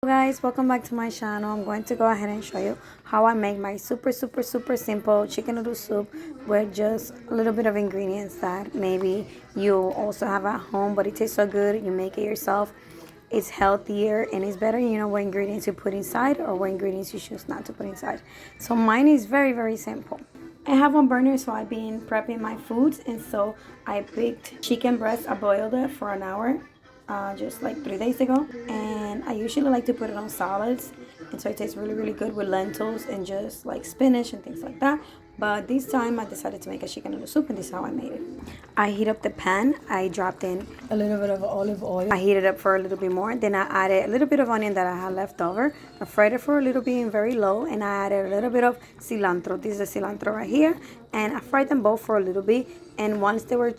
Guys, welcome back to my channel. I'm going to go ahead and show you how I make my super simple chicken noodle soup with just a little bit of ingredients that maybe you also have at home, but it tastes so good you make it yourself. It's healthier and it's better. You know what ingredients you put inside or what ingredients you choose not to put inside. So mine is very simple. I have one burner, so I've been prepping my foods, and so I picked chicken breast. I boiled it for an hour, just like 3 days ago, and I usually like to put it on salads, and so it tastes really good with lentils and just like spinach and things like that. But this time I decided to make a chicken noodle soup, and this is how I made it. I heat up the pan. I dropped in a little bit of olive oil. I heated up for a little bit more. Then I added a little bit of onion that I had left over. I fried it for a little bit in very low, and I added a little bit of cilantro. This is the cilantro right here, and I fried them both for a little bit. And once they were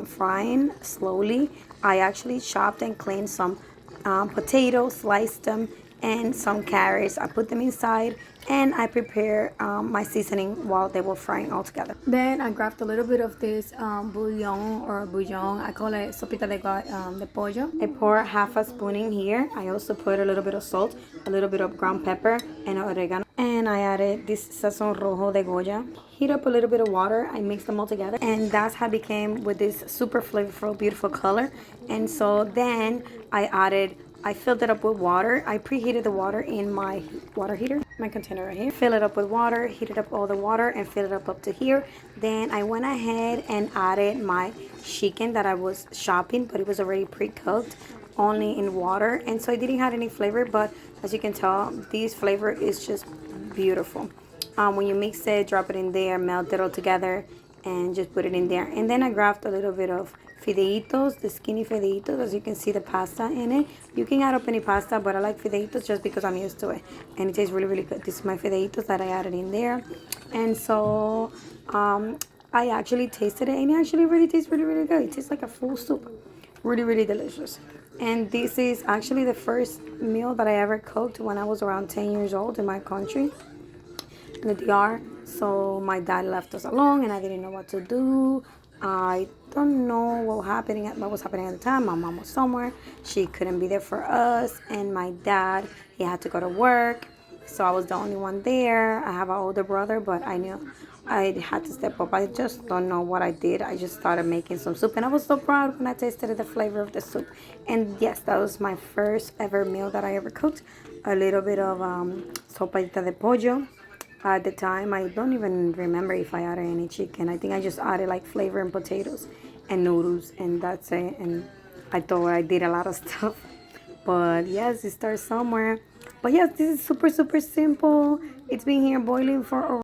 frying slowly, I actually chopped and cleaned some potatoes, sliced them, and some carrots. I put them inside, and I prepare my seasoning while they were frying all together. Then I grabbed a little bit of this bouillon. I call it Sopita de pollo. I pour half a spoon in here. I also put a little bit of salt, a little bit of ground pepper, and oregano. And I added this sazon rojo de Goya. Heat up a little bit of water. I mixed them all together, and that's how it became with this super flavorful, beautiful color. And so then I filled it up with water. I preheated the water in my water heater, my container right here. Fill it up with water, heated up all the water, and fill it up to here. Then I went ahead and added my chicken that I was chopping, but it was already pre-cooked, only in water. And so it didn't have any flavor, but as you can tell, this flavor is just beautiful. When you mix it, drop it in there, melt it all together, and just put it in there. And then I grabbed a little bit of fideitos, the skinny fideitos. As you can see, the pasta in it. You can add up any pasta, but I like fideitos just because I'm used to it, and it tastes really good. This is my fideitos that I added in there. And so I actually tasted it, and it actually really tastes really good. It tastes like a full soup. Really delicious. And this is actually the first meal that I ever cooked when I was around 10 years old in my country, in the DR. So my dad left us alone, and I didn't know what to do. I don't know what was happening at the time. My mom was somewhere. She couldn't be there for us, and my dad, he had to go to work. So I was the only one there. I have an older brother, but I knew I had to step up. I just don't know what I did. I just started making some soup, and I was so proud when I tasted the flavor of the soup. And yes, that was my first ever meal that I ever cooked. A little bit of sopita de pollo. At the time, I don't even remember if I added any chicken. I think I just added like flavor and potatoes and noodles, and that's it. And I thought I did a lot of stuff, but yes, it starts somewhere. But yes, this is super simple. It's been here boiling for